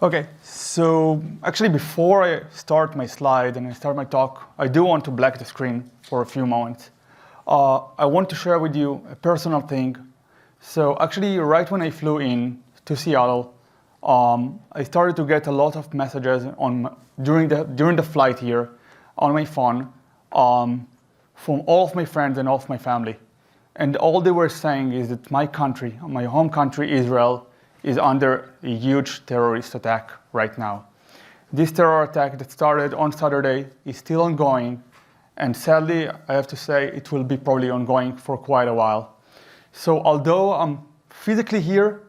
Okay, so actually before I start my slide and I start my talk, I do want to black the screen for a few moments. I want to share with you a personal thing. So actually, right when I flew in to Seattle, I started to get a lot of messages during the flight here on my phone from all of my friends and all of my family. And all they were saying is that my country, my home country, Israel, is under a huge terrorist attack right now. This terror attack that started on Saturday is still ongoing, and sadly, I have to say, it will be probably ongoing for quite a while. So although I'm physically here,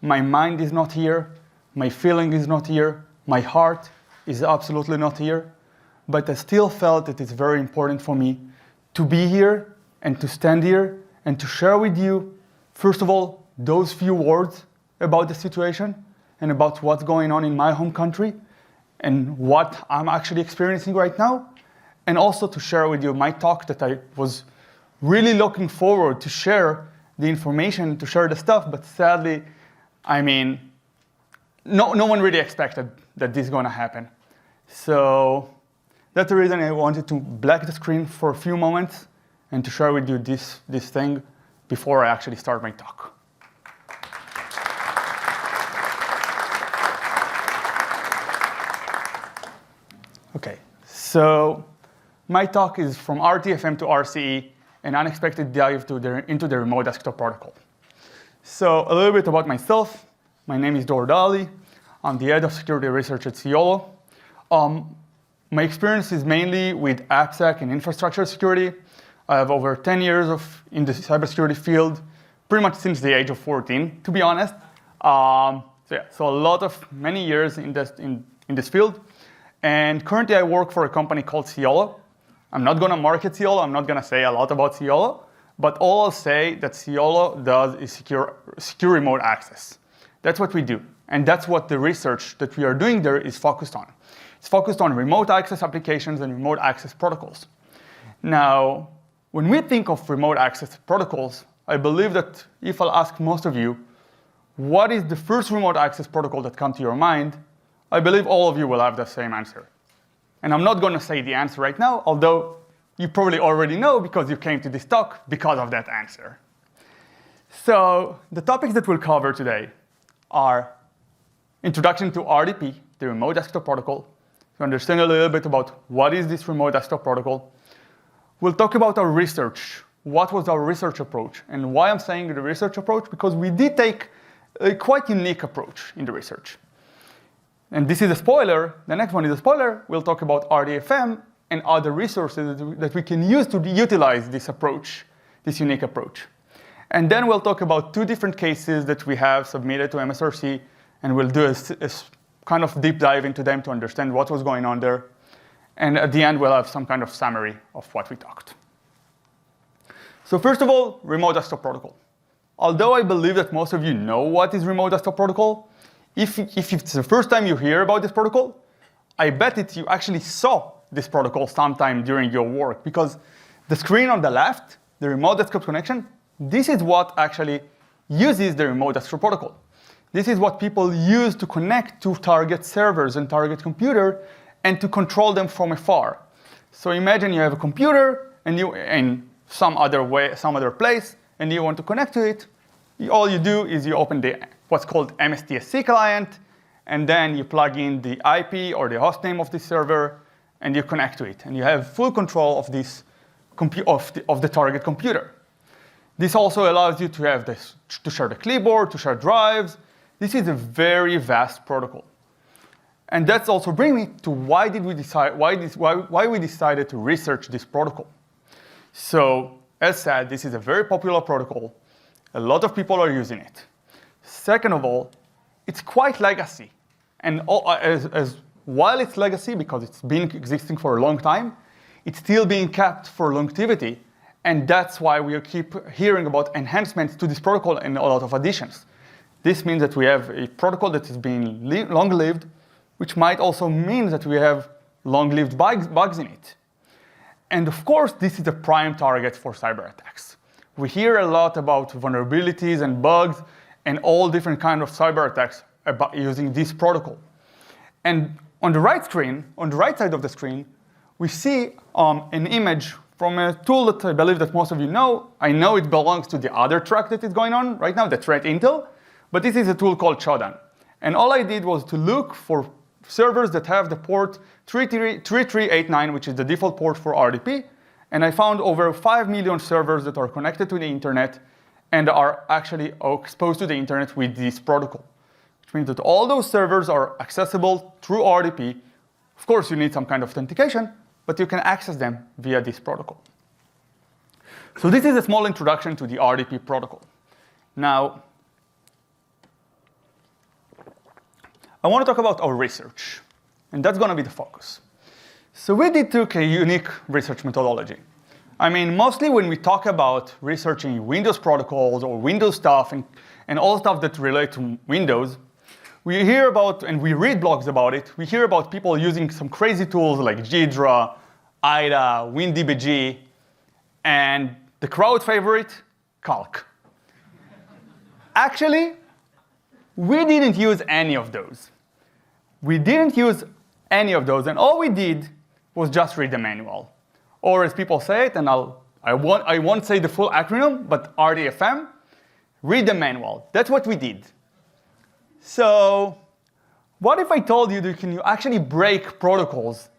my mind is not here, my feeling is not here, my heart is absolutely not here, but I still felt that it's very important for me to be here and to stand here and to share with you, first of all, those few words about the situation and about what's going on in my home country and what I'm actually experiencing right now, and also to share with you my talk that I was really looking forward to share the information, to share the stuff, but sadly, I mean, no one really expected that this is going to happen. So that's the reason I wanted to black the screen for a few moments and to share with you this thing before I actually start my talk. Okay, so my talk is from RTFM to RCE, an unexpected dive into the remote desktop protocol. So a little bit about myself. My name is Dor Dali. I'm the head of security research at Seattle. My experience is mainly with AppSec and infrastructure security. I have over 10 years in the cybersecurity field, pretty much since the age of 14, to be honest. So many years in this field. And currently I work for a company called Seattle. I'm not going to market Seattle. I'm not going to say a lot about Seattle. But all I'll say that Seattle does is secure remote access. That's what we do. And that's what the research that we are doing there is focused on. It's focused on remote access applications and remote access protocols. Now, when we think of remote access protocols, I believe that if I'll ask most of you, what is the first remote access protocol that comes to your mind, I believe all of you will have the same answer. And I'm not going to say the answer right now, although you probably already know because you came to this talk because of that answer. So the topics that we'll cover today are introduction to RDP, the remote desktop protocol, to understand a little bit about what is this remote desktop protocol. We'll talk about our research. What was our research approach? And why I'm saying the research approach? Because we did take a quite unique approach in the research. And this is a spoiler. The next one is a spoiler. We'll talk about RTFM and other resources that we can use to utilize this approach, this unique approach. And then we'll talk about two different cases that we have submitted to MSRC, and we'll do a kind of deep dive into them to understand what was going on there. And at the end, we'll have some kind of summary of what we talked. So first of all, remote desktop protocol. Although I believe that most of you know what is remote desktop protocol, if it's the first time you hear about this protocol, I bet that you actually saw this protocol sometime during your work, because the screen on the left, the remote desktop connection, this is what actually uses the remote desktop protocol. This is what people use to connect to target servers and target computer and to control them from afar. So imagine you have a computer and you in some other place, and you want to connect to it. All you do is you open what's called MSTSC client, and then you plug in the IP or the host name of the server, and you connect to it. And you have full control of this of the target computer. This also allows you to have to share the clipboard, to share drives. This is a very vast protocol. And that's also bring me to why we decided to research this protocol. So as said, this is a very popular protocol. A lot of people are using it. Second of all, it's quite legacy. And while it's legacy, because it's been existing for a long time, it's still being kept for longevity. And that's why we keep hearing about enhancements to this protocol and a lot of additions. This means that we have a protocol that is being long-lived, which might also mean that we have long-lived bugs in it. And of course, this is a prime target for cyber attacks. We hear a lot about vulnerabilities and bugs and all different kinds of cyber attacks using this protocol. And on the right side of the screen, we see an image from a tool that I believe that most of you know. I know it belongs to the other track that is going on right now, the threat intel, but this is a tool called Shodan. And all I did was to look for servers that have the port 3389, which is the default port for RDP, and I found over 5 million servers that are connected to the internet and are actually exposed to the internet with this protocol, which means that all those servers are accessible through RDP. Of course, you need some kind of authentication, but you can access them via this protocol. So this is a small introduction to the RDP protocol. Now, I want to talk about our research, and that's going to be the focus. So we took a unique research methodology. I mean, mostly when we talk about researching Windows protocols or Windows stuff and all stuff that relate to Windows, we hear about, and we read blogs about it, we hear about people using some crazy tools like Ghidra, IDA, WinDBG, and the crowd favorite, Calc. Actually, we didn't use any of those. We didn't use any of those, and all we did was just read the manual. Or as people say it, and I won't say the full acronym, but RTFM, read the manual. That's what we did. So what if I told you that you can actually break protocols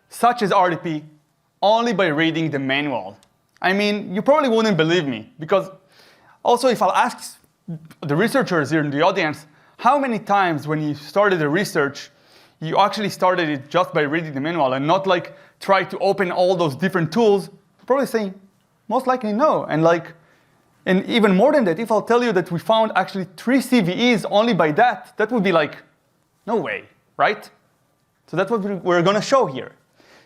such as RDP only by reading the manual? I mean, you probably wouldn't believe me, because also if I'll ask the researchers here in the audience, how many times when you started the research, you actually started it just by reading the manual and not like try to open all those different tools? Probably saying, most likely no. And even more than that, if I'll tell you that we found actually 3 CVEs only by that, that would be like, no way, right? So that's what we're going to show here.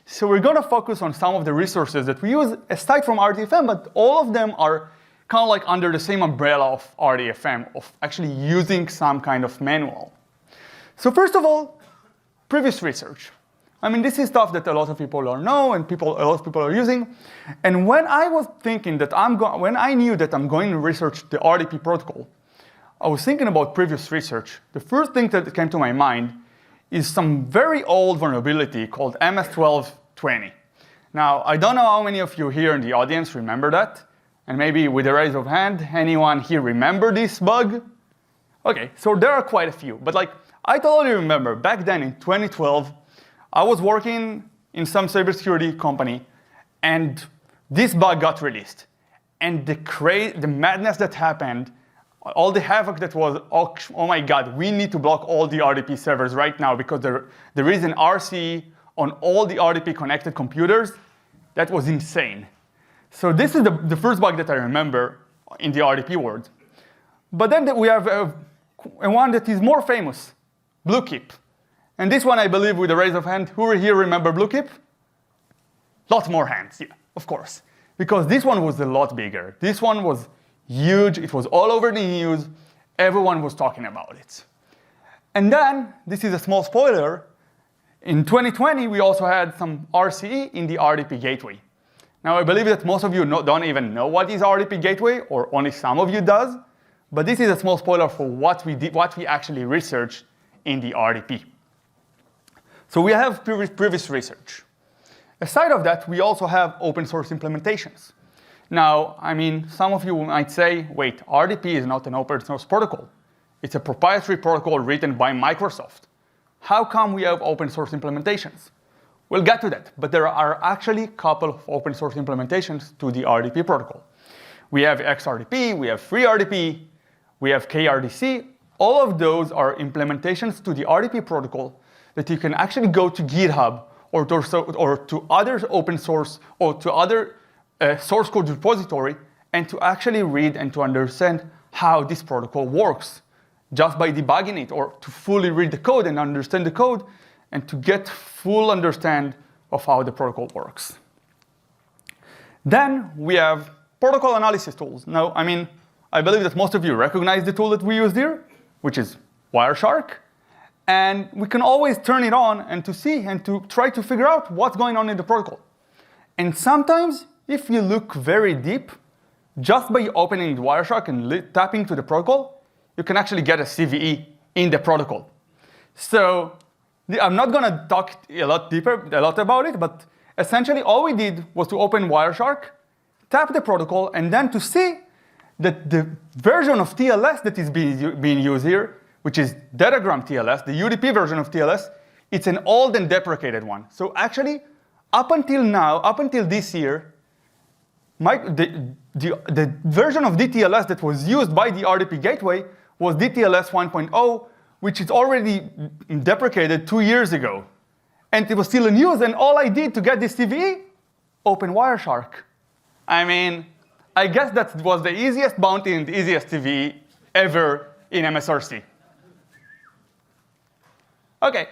So we're going to focus on some of the resources that we use aside from RTFM, but all of them are kind of like under the same umbrella of RTFM, of actually using some kind of manual. So first of all, previous research. I mean, this is stuff that a lot of people know and a lot of people are using. And when I was thinking that when I knew that I'm going to research the RDP protocol, I was thinking about previous research. The first thing that came to my mind is some very old vulnerability called MS1220. Now, I don't know how many of you here in the audience remember that. And maybe with a raise of hand, anyone here remember this bug? Okay, so there are quite a few. But I totally remember back then in 2012, I was working in some cybersecurity company, and this bug got released. And the madness that happened, all the havoc that was, oh my God, we need to block all the RDP servers right now because there is an RCE on all the RDP connected computers. That was insane. So this is the first bug that I remember in the RDP world. But then we have one that is more famous, BlueKeep. And this one, I believe, with a raise of hand, who here remember BlueKeep? Lots more hands, yeah, of course. Because this one was a lot bigger. This one was huge. It was all over the news. Everyone was talking about it. And then, this is a small spoiler, in 2020, we also had some RCE in the RDP gateway. Now, I believe that most of you don't even know what is RDP gateway, or only some of you does. But this is a small spoiler for what we actually researched in the RDP. So we have previous research. Aside of that, we also have open source implementations. Now, I mean, some of you might say, wait, RDP is not an open source protocol. It's a proprietary protocol written by Microsoft. How come we have open source implementations? We'll get to that, but there are actually a couple of open source implementations to the RDP protocol. We have XRDP, we have FreeRDP, we have KRDC. All of those are implementations to the RDP protocol that you can actually go to GitHub or to other open source or to other source code repository and to actually read and to understand how this protocol works just by debugging it, or to fully read the code and understand the code and to get full understand of how the protocol works. Then we have protocol analysis tools. Now, I mean, I believe that most of you recognize the tool that we use here, which is Wireshark. And we can always turn it on and to see and to try to figure out what's going on in the protocol. And sometimes, if you look very deep, just by opening the Wireshark and tapping to the protocol, you can actually get a CVE in the protocol. So I'm not going to talk a lot about it, but essentially all we did was to open Wireshark, tap the protocol, and then to see that the version of TLS that is being used here, which is Datagram TLS, the UDP version of TLS, it's an old and deprecated one. So actually, up until now, up until this year, the version of DTLS that was used by the RDP gateway was DTLS 1.0, which is already deprecated 2 years ago. And it was still in use, and all I did to get this CVE, open Wireshark. I mean, I guess that was the easiest bounty and the easiest CVE ever in MSRC. OK,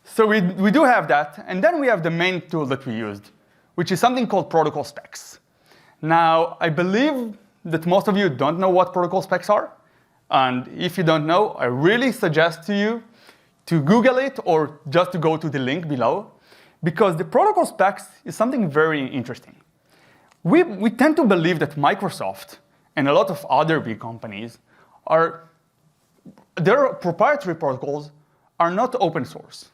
so we do have that. And then we have the main tool that we used, which is something called protocol specs. Now, I believe that most of you don't know what protocol specs are. And if you don't know, I really suggest to you to Google it or just to go to the link below, because the protocol specs is something very interesting. We tend to believe that Microsoft and a lot of other big companies their proprietary protocols are not open source.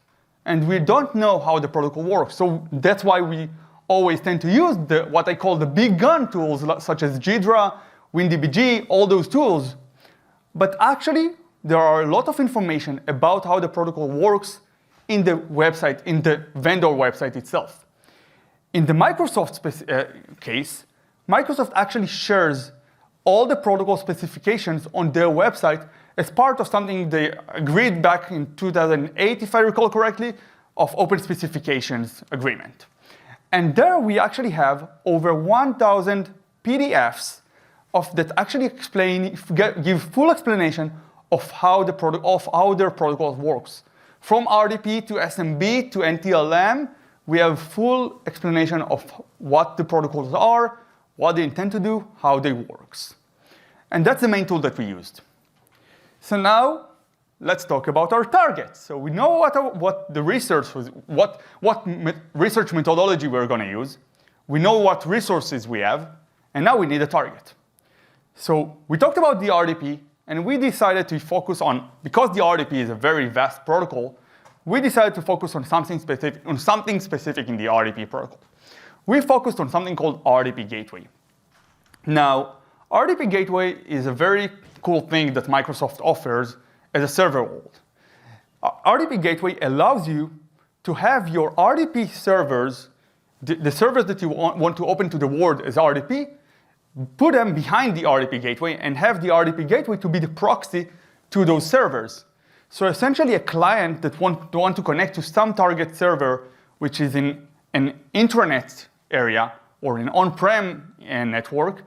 And we don't know how the protocol works. So that's why we always tend to use what I call the big gun tools, such as Ghidra, WinDBG, all those tools. But actually, there are a lot of information about how the protocol works in the website, in the vendor website itself. In the Microsoft case, Microsoft actually shares all the protocol specifications on their website as part of something they agreed back in 2008, if I recall correctly, of Open Specifications Agreement. And there we actually have over 1,000 PDFs that actually give full explanation of how their protocol works. From RDP to SMB to NTLM, we have full explanation of what the protocols are, what they intend to do, how they work. And that's the main tool that we used. So now, let's talk about our targets. So we know what the research was, what research methodology we're going to use. We know what resources we have, and now we need a target. So we talked about the RDP, and we decided to focus on, because the RDP is a very vast protocol, we decided to focus on something specific in the RDP protocol. We focused on something called RDP Gateway. Now, RDP Gateway is a very cool thing that Microsoft offers as a server world. RDP Gateway allows you to have your RDP servers, the servers that you want to open to the world as RDP, put them behind the RDP Gateway and have the RDP Gateway to be the proxy to those servers. So essentially, a client that want to connect to some target server, which is in an intranet area or an on-prem network,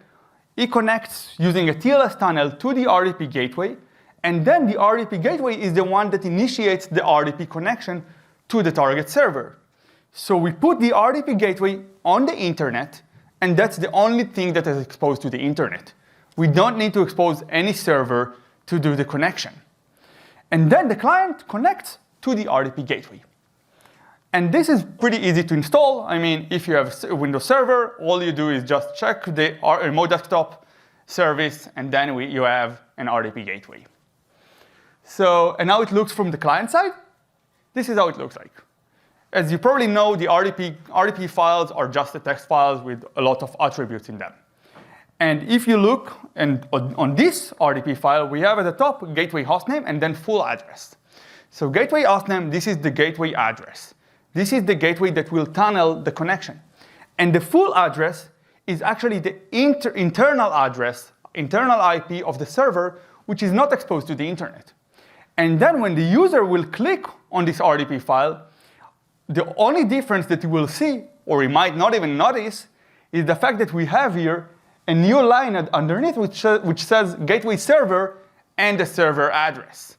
he connects using a TLS tunnel to the RDP Gateway, and then the RDP Gateway is the one that initiates the RDP connection to the target server. So we put the RDP Gateway on the internet, and that's the only thing that is exposed to the internet. We don't need to expose any server to do the connection. And then the client connects to the RDP Gateway. And this is pretty easy to install. I mean, if you have a Windows Server, all you do is just check the remote desktop service, and then you have an RDP Gateway. So, and how it looks from the client side, this is how it looks like. As you probably know, the RDP files are just the text files with a lot of attributes in them. And if you look on this RDP file, we have at the top gateway hostname and then full address. So gateway hostname, this is the gateway address. This is the gateway that will tunnel the connection. And the full address is actually the internal address, internal IP of the server, which is not exposed to the internet. And then when the user will click on this RDP file, the only difference that you will see, or you might not even notice, is the fact that we have here a new line underneath which says gateway server and the server address.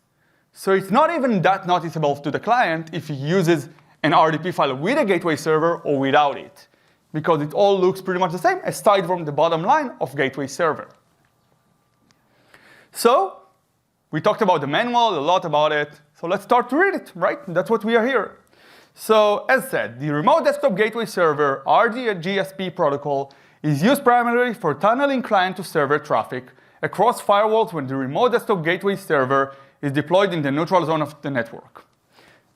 So it's not even that noticeable to the client if he uses an RDP file with a gateway server or without it, because it all looks pretty much the same aside from the bottom line of gateway server. So we talked about the manual, a lot about it. So let's start to read it, right? That's what we are here. So as said, the remote desktop gateway server RDGSP protocol is used primarily for tunneling client-to-server traffic across firewalls when the remote desktop gateway server is deployed in the neutral zone of the network.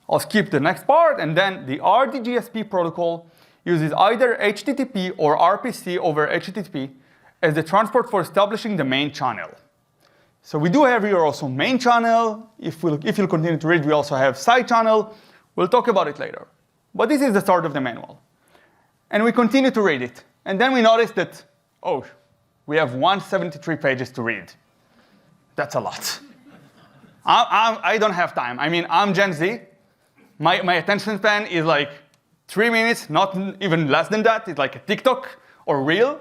I'll skip the next part, and then the RDGSP protocol uses either HTTP or RPC over HTTP as the transport for establishing the main channel. So we do have here also main channel. If you'll continue to read, we also have side channel. We'll talk about it later. But this is the start of the manual. And we continue to read it. And then we notice that, oh, we have 173 pages to read. That's a lot. I don't have time. I mean, I'm Gen Z. My attention span is like 3 minutes, not even less than that. It's like a TikTok or Reel.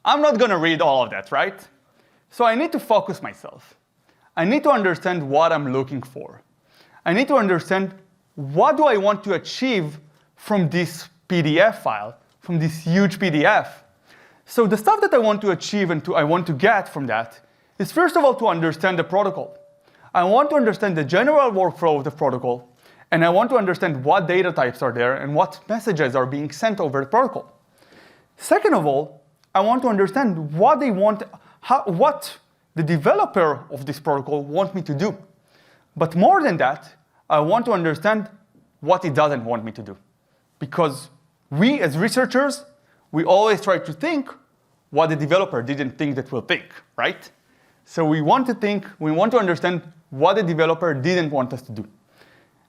I'm not going to read all of that, right? So I need to focus myself. I need to understand what I'm looking for. I need to understand what do I want to achieve from this PDF file, from this huge PDF. So the stuff that I want to achieve and I want to get from that is first of all to understand the protocol. I want to understand the general workflow of the protocol, and I want to understand what data types are there and what messages are being sent over the protocol. Second of all, I want to understand what they want, what the developer of this protocol want me to do. But more than that, I want to understand what it doesn't want me to do. Because we as researchers, we always try to think what the developer didn't think that we'll think, right? So we want to understand what the developer didn't want us to do.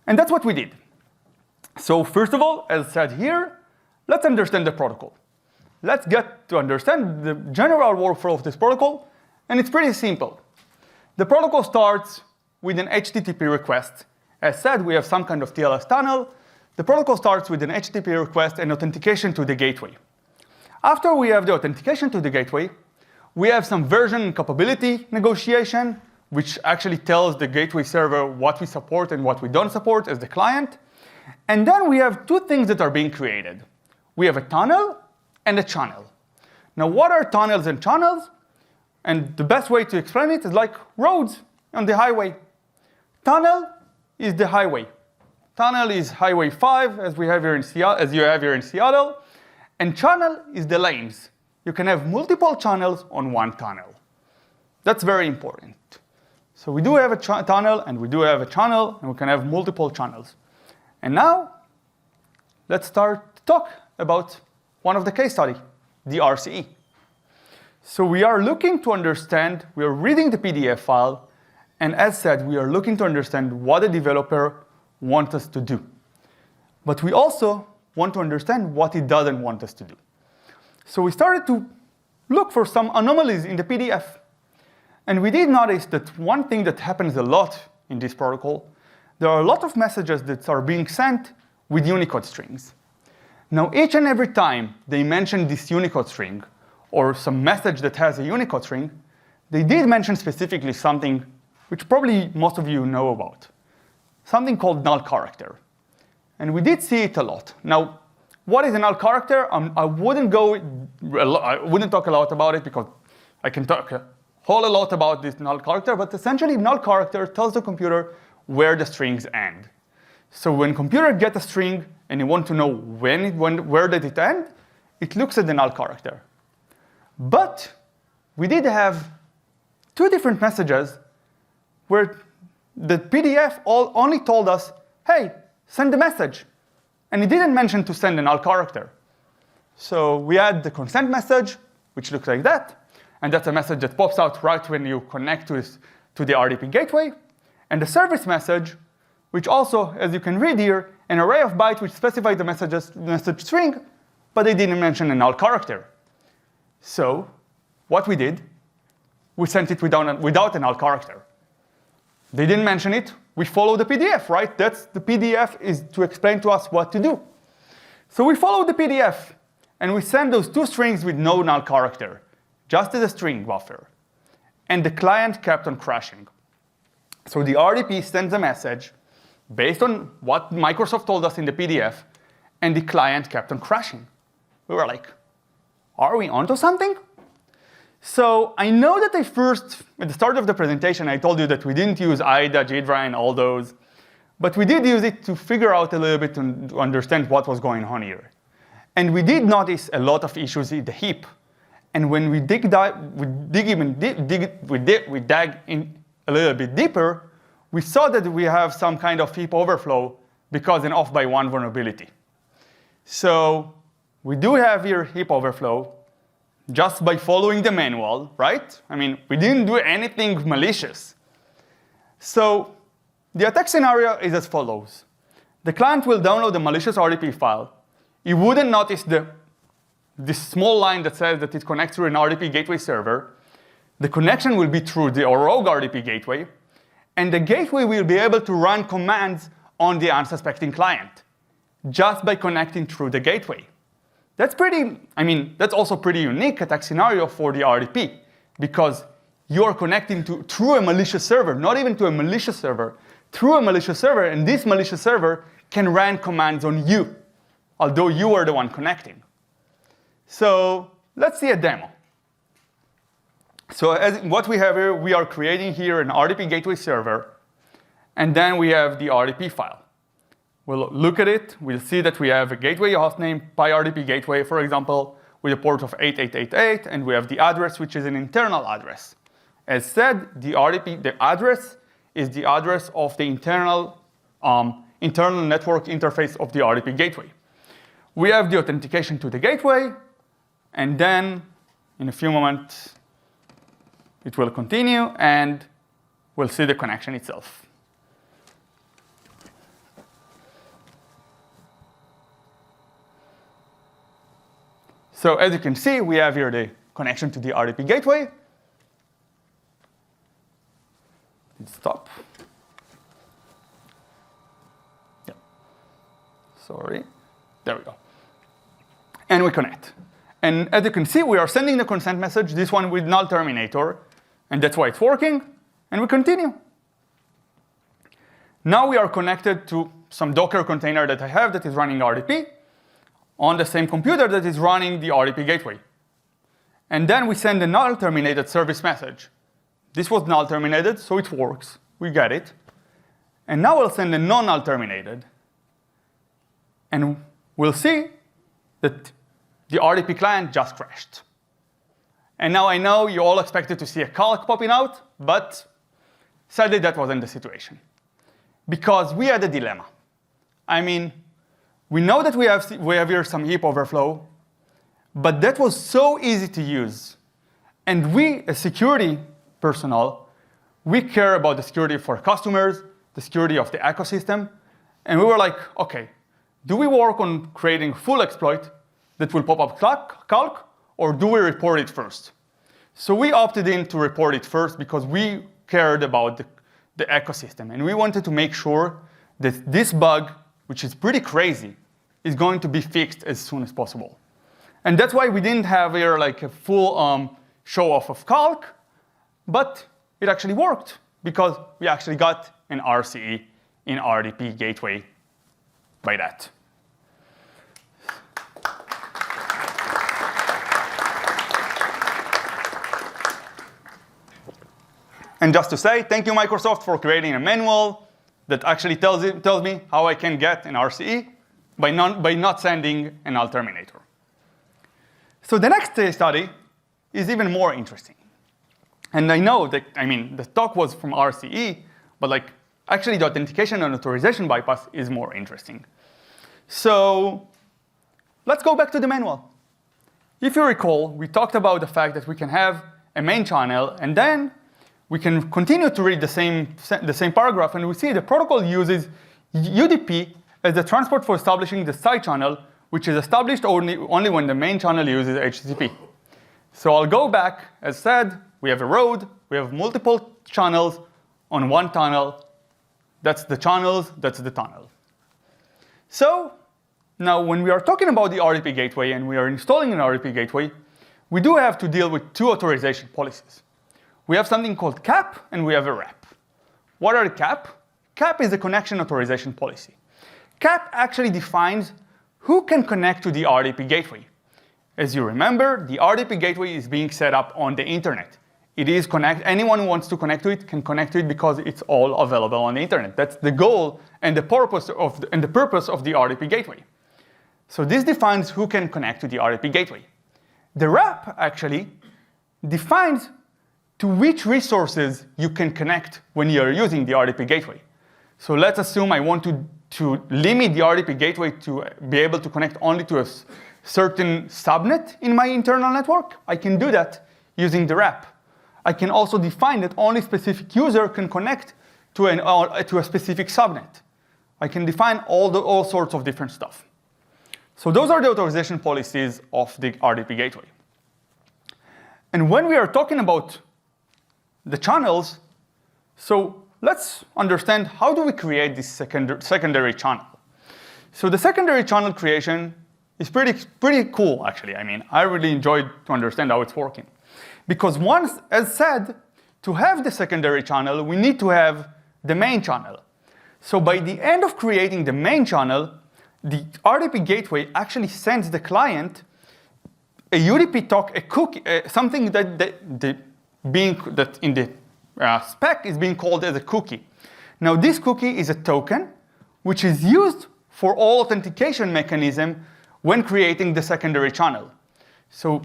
And that's what we did. So first of all, as said here, let's understand the protocol. Let's get to understand the general workflow of this protocol, and it's pretty simple. The protocol starts with an HTTP request. As said, we have some kind of TLS tunnel. The protocol starts with an HTTP request and authentication to the gateway. After we have the authentication to the gateway, we have some version and capability negotiation, which actually tells the gateway server what we support and what we don't support as the client. And then we have two things that are being created. We have a tunnel and a channel. Now, what are tunnels and channels? And the best way to explain it is like roads on the highway. Tunnel is the highway. Tunnel is Highway 5, as we have here in Seattle, as you have here in Seattle. And channel is the lanes. You can have multiple channels on one tunnel. That's very important. So we do have a tunnel, and we do have a channel, and we can have multiple channels. And now, let's start to talk about one of the case studies, the RCE. So we are looking to understand, we are reading the PDF file, and as said, we are looking to understand what the developer wants us to do. But we also want to understand what he doesn't want us to do. So we started to look for some anomalies in the PDF. And we did notice that one thing that happens a lot in this protocol, there are a lot of messages that are being sent with Unicode strings. Now, each and every time they mention this Unicode string, or some message that has a Unicode string, they did mention specifically something which probably most of you know about, something called null character. And we did see it a lot. Now, what is a null character? I wouldn't talk a lot about it because I can talk a whole lot about this null character, but essentially null character tells the computer where the strings end. So when computer gets a string and you want to know where did it end, it looks at the null character. But we did have two different messages where the PDF only told us, hey, send the message. And it didn't mention to send a null character. So we had the consent message, which looks like that. And that's a message that pops out right when you connect to the RDP gateway. And the service message, which also, as you can read here, an array of bytes which specify the message string, but they didn't mention a null character. So what we did, we sent it without a null character. They didn't mention it. We follow the PDF, right? That's the PDF is to explain to us what to do. So we follow the PDF, and we send those two strings with no null character, just as a string buffer. And the client kept on crashing. So the RDP sends a message based on what Microsoft told us in the PDF, and the client kept on crashing. We were like, are we onto something? So I know that at the start of the presentation, I told you that we didn't use IDA, JIDRA, and all those. But we did use it to figure out a little bit to understand what was going on here. And we did notice a lot of issues in the heap. And when we dug in a little bit deeper, we saw that we have some kind of heap overflow because an off by one vulnerability. So we do have here heap overflow just by following the manual, right? I mean, we didn't do anything malicious. So the attack scenario is as follows. The client will download the malicious RDP file. He wouldn't notice this small line that says that it connects to an RDP gateway server. The connection will be through the rogue RDP gateway, and the gateway will be able to run commands on the unsuspecting client just by connecting through the gateway. That's that's also pretty unique attack scenario for the RDP, because you are connecting through a malicious server, not even to a malicious server, through a malicious server, and this malicious server can run commands on you, although you are the one connecting. So let's see a demo. So what we have here, we are creating here an RDP gateway server, and then we have the RDP file. We'll look at it. We'll see that we have a gateway hostname, PyRDP gateway, for example, with a port of 8888, and we have the address, which is an internal address. As said, the address is the address of the internal network interface of the RDP gateway. We have the authentication to the gateway, and then in a few moments, it will continue, and we'll see the connection itself. So as you can see, we have here the connection to the RDP gateway. Stop. Yeah. Sorry. There we go. And we connect. And as you can see, we are sending the consent message, this one with null terminator, and that's why it's working, and we continue. Now we are connected to some Docker container that I have that is running RDP on the same computer that is running the RDP gateway. And then we send a null terminated service message. This was null terminated, so it works. We get it. And now we'll send a non-null terminated. And we'll see that the RDP client just crashed. And now I know you all expected to see a calc popping out, but sadly that wasn't the situation. Because we had a dilemma. I mean, we know that we have here some heap overflow, but that was so easy to use. And we, as security personnel, we care about the security for customers, the security of the ecosystem, and we were like, okay, do we work on creating full exploit that will pop up calc, or do we report it first? So we opted in to report it first because we cared about the ecosystem, and we wanted to make sure that this bug, which is pretty crazy, is going to be fixed as soon as possible. And that's why we didn't have here like a full show-off of calc, but it actually worked because we actually got an RCE in RDP gateway by that. And just to say, thank you, Microsoft, for creating a manual that actually tells me how I can get an RCE by not sending a null terminator. So the next case study is even more interesting. And I know that, the talk was from RCE, but actually the authentication and authorization bypass is more interesting. So let's go back to the manual. If you recall, we talked about the fact that we can have a main channel, and then we can continue to read the same paragraph, and we see the protocol uses UDP as the transport for establishing the side channel, which is established only when the main channel uses HTTP. So I'll go back. As said, we have a road. We have multiple channels on one tunnel. That's the channels. That's the tunnel. So now when we are talking about the RDP gateway and we are installing an RDP gateway, we do have to deal with two authorization policies. We have something called CAP, and we have a REP. What are the CAP? CAP is a connection authorization policy. CAP actually defines who can connect to the RDP gateway. As you remember, the RDP gateway is being set up on the internet. It is anyone who wants to connect to it can connect to it because it's all available on the internet. That's the goal and the purpose of the RDP gateway. So this defines who can connect to the RDP gateway. The REP actually defines to which resources you can connect when you're using the RDP gateway. So let's assume I want to to limit the RDP gateway to be able to connect only to a certain subnet in my internal network, I can do that using the wrap. I can also define that only specific user can connect to a specific subnet. I can define all sorts of different stuff. So those are the authorization policies of the RDP gateway. And when we are talking about the channels, so let's understand how do we create this secondary channel. So the secondary channel creation is pretty cool, actually. I mean, I really enjoyed to understand how it's working. Because once, as said, to have the secondary channel, we need to have the main channel. So by the end of creating the main channel, the RDP gateway actually sends the client a UDP talk, a cookie, something that in the spec is being called as a cookie. Now this cookie is a token which is used for all authentication mechanism when creating the secondary channel. So,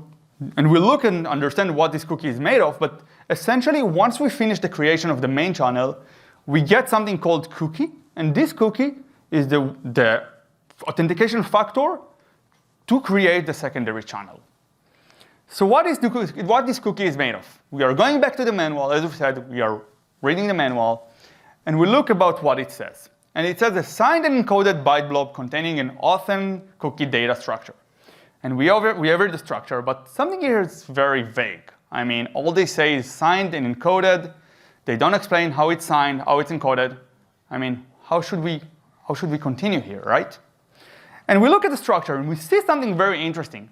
and we'll look and understand what this cookie is made of, but essentially once we finish the creation of the main channel, we get something called cookie, and this cookie is the authentication factor to create the secondary channel. So what this cookie is made of? We are going back to the manual. As we said, we are reading the manual, and we look about what it says. And it says a signed and encoded byte blob containing an authn cookie data structure. And we have the structure, but something here is very vague. I mean, all they say is signed and encoded. They don't explain how it's signed, how it's encoded. I mean, how should we continue here, right? And we look at the structure, and we see something very interesting.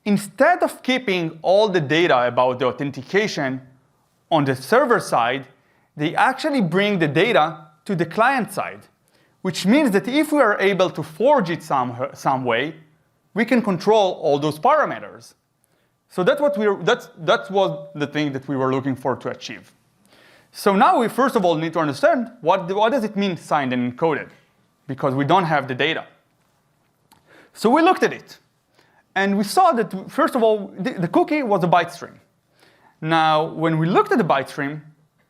Instead of keeping all the data about the authentication on the server side, they actually bring the data to the client side, which means that if we are able to forge it some way, we can control all those parameters. So that was the thing that we were looking for to achieve. So now we first of all need to understand what does it mean signed and encoded, because we don't have the data. So we looked at it. And we saw that, first of all, the cookie was a byte stream. Now, when we looked at the byte stream,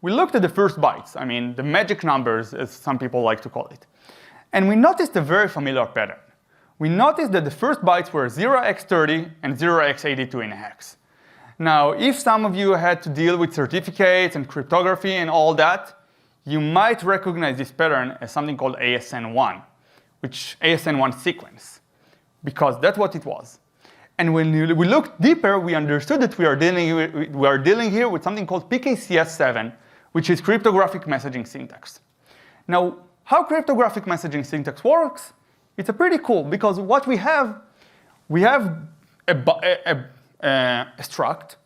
we looked at the first bytes. I mean, the magic numbers, as some people like to call it. And we noticed a very familiar pattern. We noticed that the first bytes were 0x30 and 0x82 in a hex. Now, if some of you had to deal with certificates and cryptography and all that, you might recognize this pattern as something called ASN1, which ASN1 sequence, because that's what it was. And when we looked deeper, we understood that we are dealing here with something called PKCS7, which is cryptographic messaging syntax. Now, how cryptographic messaging syntax works, it's pretty cool, because what we have a struct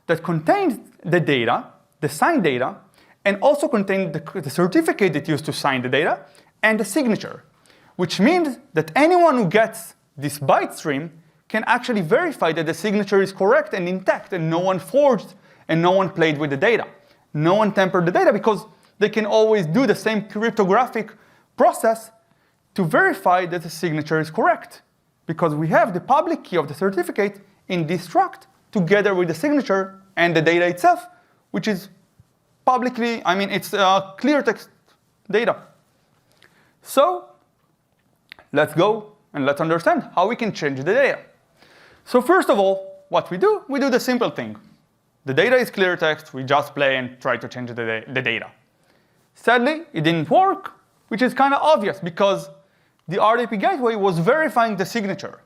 that contains the data, the signed data, and also contains the certificate that used to sign the data, and the signature, which means that anyone who gets this byte stream can actually verify that the signature is correct and intact, and no one forged and no one played with the data. No one tampered the data, because they can always do the same cryptographic process to verify that the signature is correct, because we have the public key of the certificate in this struct together with the signature and the data itself, which is publicly, I mean, it's clear text data. So let's go and let's understand how we can change the data. So first of all, what we do the simple thing. The data is clear text, we just play and try to change the data. Sadly, it didn't work, which is kind of obvious, because the RDP gateway was verifying the signature.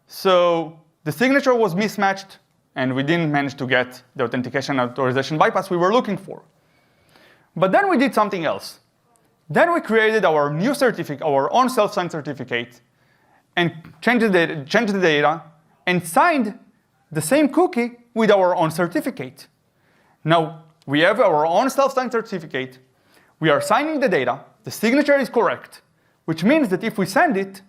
So the signature was mismatched, and we didn't manage to get the authentication authorization bypass we were looking for. But then we did something else. Then we created our new certificate, our own self-signed certificate, and changed the data, and signed the same cookie with our own certificate. Now, we have our own self-signed certificate, we are signing the data, the signature is correct, which means that if we send it,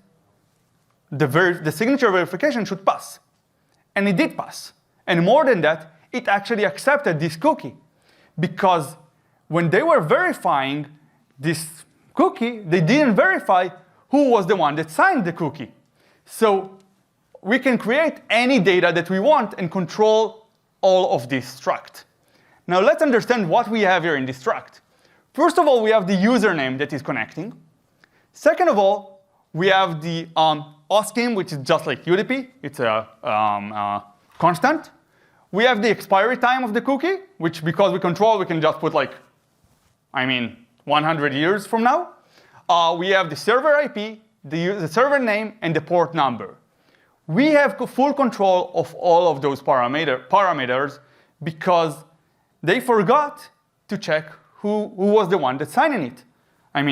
the signature verification should pass. And it did pass. And more than that, it actually accepted this cookie, because when they were verifying this cookie, they didn't verify who was the one that signed the cookie. So we can create any data that we want and control all of this struct. Now let's understand what we have here in this struct. First of all, we have the username that is connecting. Second of all, we have the OSCIM, which is just like UDP. It's a constant. We have the expiry time of the cookie, which because we control, we can just put 100 years from now. We have the server IP, the server name, and the port number. We have full control of all of those parameters because they forgot to check who was the one that's signing it.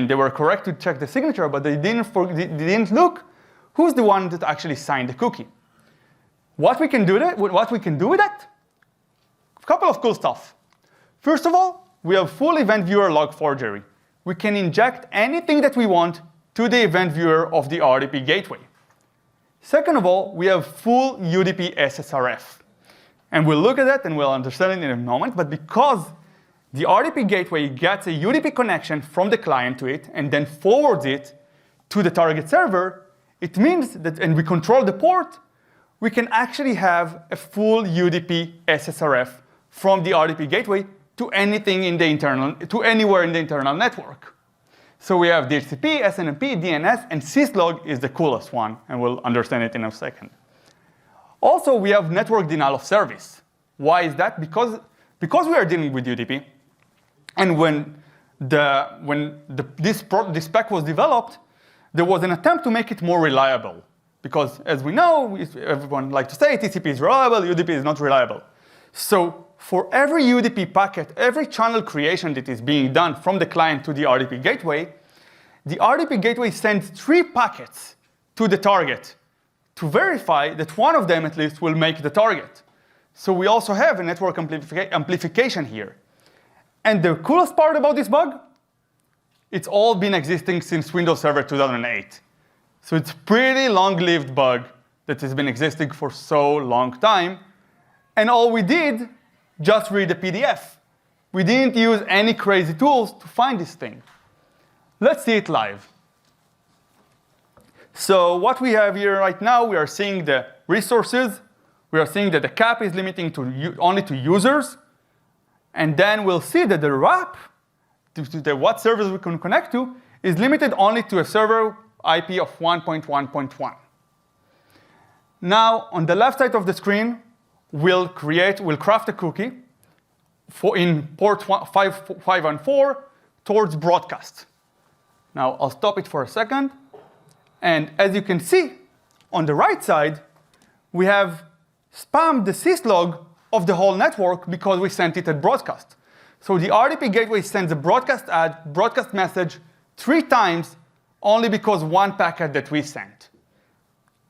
They were correct to check the signature, but they didn't look who's the one that actually signed the cookie. What we can do with that? A couple of cool stuff. First of all, we have full event viewer log forgery. We can inject anything that we want to the event viewer of the RDP gateway. Second of all, we have full UDP SSRF. And we'll look at that and we'll understand it in a moment, but because the RDP gateway gets a UDP connection from the client to it and then forwards it to the target server, it means that, and we control the port, we can actually have a full UDP SSRF from the RDP gateway to anything in the anywhere in the internal network. So we have DHCP, SNMP, DNS, and syslog is the coolest one, and we'll understand it in a second. Also, we have network denial of service. Why is that? Because we are dealing with UDP, and when this spec was developed, there was an attempt to make it more reliable. Because as we know, everyone likes to say TCP is reliable, UDP is not reliable. So for every UDP packet, every channel creation that is being done from the client to the RDP gateway, the RDP gateway sends 3 packets to the target to verify that one of them at least will make the target. So we also have a network amplification here. And the coolest part about this bug, it's all been existing since Windows Server 2008. So it's a pretty long-lived bug that has been existing for so long time. And all we did, just read the PDF. We didn't use any crazy tools to find this thing. Let's see it live. So what we have here right now, we are seeing the resources. We are seeing that the cap is limiting only to users. And then we'll see that the wrap, to what servers we can connect to, is limited only to a server IP of 1.1.1. Now, on the left side of the screen, we'll craft a cookie in port 514 towards broadcast. Now, I'll stop it for a second. And as you can see, on the right side, we have spammed the syslog of the whole network because we sent it at broadcast. So the RDP gateway sends a broadcast message 3 times only because one packet that we sent.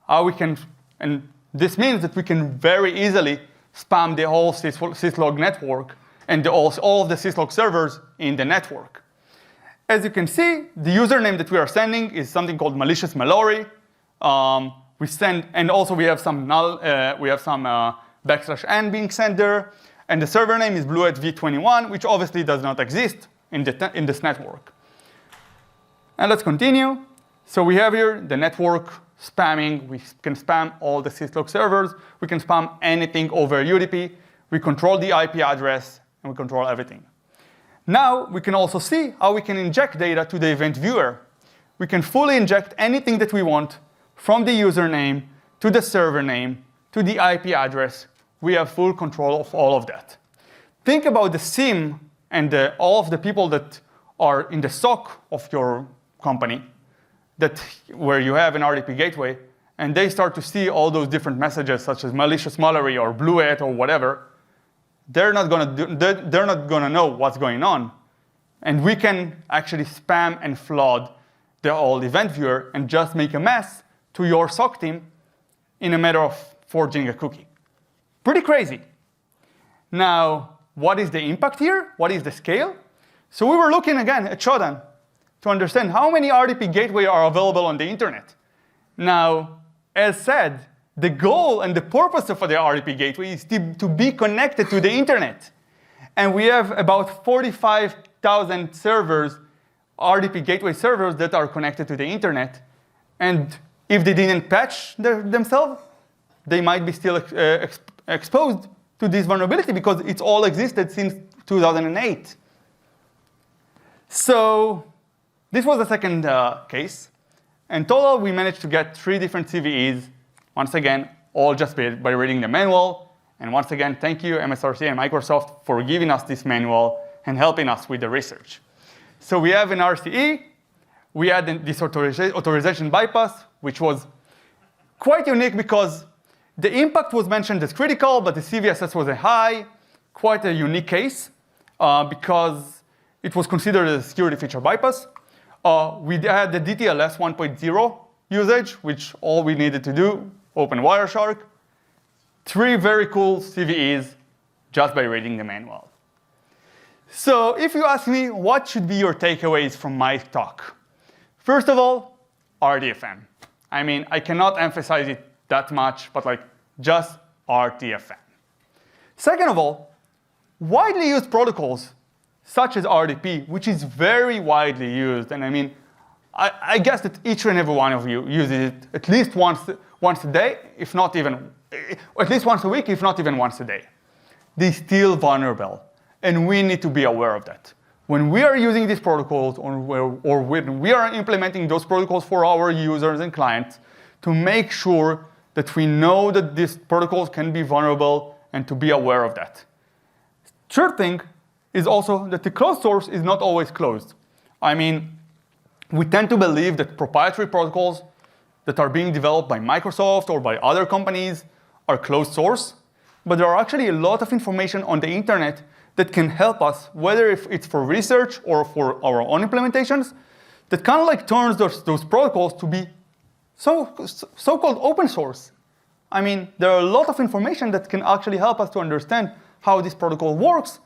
And this means that we can very easily spam the whole syslog network and all of the syslog servers in the network. As you can see, the username that we are sending is something called malicious mallory. And also we have some \n being sent there. And the server name is BlueHat v21, which obviously does not exist in this network. And let's continue. So we have here the network spamming. We can spam all the syslog servers. We can spam anything over UDP. We control the IP address, and we control everything. Now, we can also see how we can inject data to the event viewer. We can fully inject anything that we want from the username to the server name to the IP address. We have full control of all of that. Think about the SIEM and all of the people that are in the SOC of your company, where you have an RDP gateway, and they start to see all those different messages, such as malicious mallory or BlueHat or whatever. They're not gonna know what's going on, and we can actually spam and flood the old event viewer and just make a mess to your SOC team in a matter of forging a cookie. Pretty crazy. Now, what is the impact here? What is the scale? So we were looking again at Shodan to understand how many RDP gateways are available on the internet. Now, as said, the goal and the purpose of the RDP gateway is to be connected to the internet. And we have about 45,000 servers, RDP gateway servers that are connected to the internet. And if they didn't patch themselves, they might be still exposed to this vulnerability because it's all existed since 2008. So this was the second case. In total, we managed to get 3 different CVEs. Once again, all just by reading the manual. And once again, thank you, MSRC and Microsoft, for giving us this manual and helping us with the research. So we have in RCE, we had this authorization bypass, which was quite unique because the impact was mentioned as critical, but the CVSS was a high, quite a unique case because it was considered a security feature bypass. We had the DTLS 1.0 usage, which all we needed to do, open Wireshark. 3 very cool CVEs just by reading the manual. So if you ask me, what should be your takeaways from my talk? First of all, RTFM. I mean, I cannot emphasize it that much, but like just RTFM. Second of all, widely used protocols such as RDP, which is very widely used. And I mean, I guess that each and every one of you uses it at least once a day, if not even, at least once a week, if not even once a day. They're still vulnerable, and we need to be aware of that. When we are using these protocols, or when we are implementing those protocols for our users and clients, to make sure that we know that these protocols can be vulnerable and to be aware of that. Third thing is also that the closed source is not always closed. I mean, we tend to believe that proprietary protocols that are being developed by Microsoft or by other companies are closed source, but there are actually a lot of information on the internet that can help us, whether if it's for research or for our own implementations, that kind of like turns those protocols to be so-called open source. I mean, there are a lot of information that can actually help us to understand how this protocol works,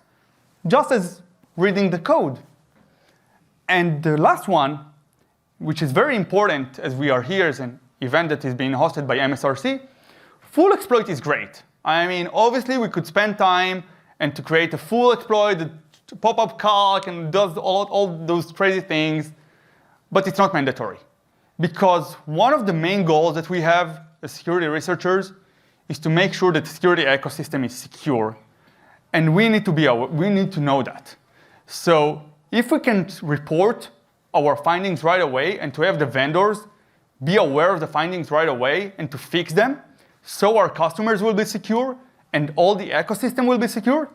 just as reading the code. And the last one, which is very important as we are here as an event that is being hosted by MSRC, full exploit is great. I mean, obviously we could spend time and to create a full exploit, to pop-up calc and does all those crazy things, but it's not mandatory. Because one of the main goals that we have as security researchers is to make sure that the security ecosystem is secure. And we need to know that. So if we can report our findings right away and to have the vendors be aware of the findings right away and to fix them so our customers will be secure and all the ecosystem will be secure,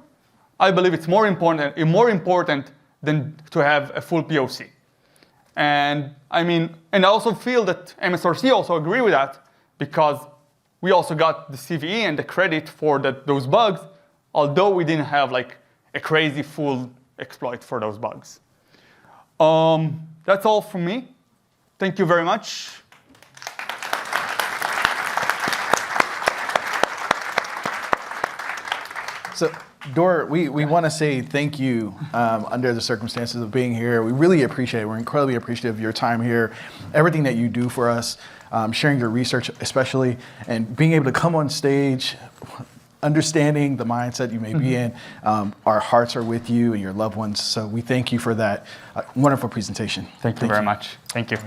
I believe it's more important than to have a full POC. And I mean, and I also feel that MSRC also agree with that because we also got the CVE and the credit for those bugs, although we didn't have like a crazy full exploit for those bugs. That's all from me. Thank you very much. So, Dor, we want to say thank you under the circumstances of being here. We really appreciate it. We're incredibly appreciative of your time here, everything that you do for us, sharing your research especially, and being able to come on stage, understanding the mindset you may be in. Our hearts are with you and your loved ones, so we thank you for that wonderful presentation. Thank you very much. Thank you.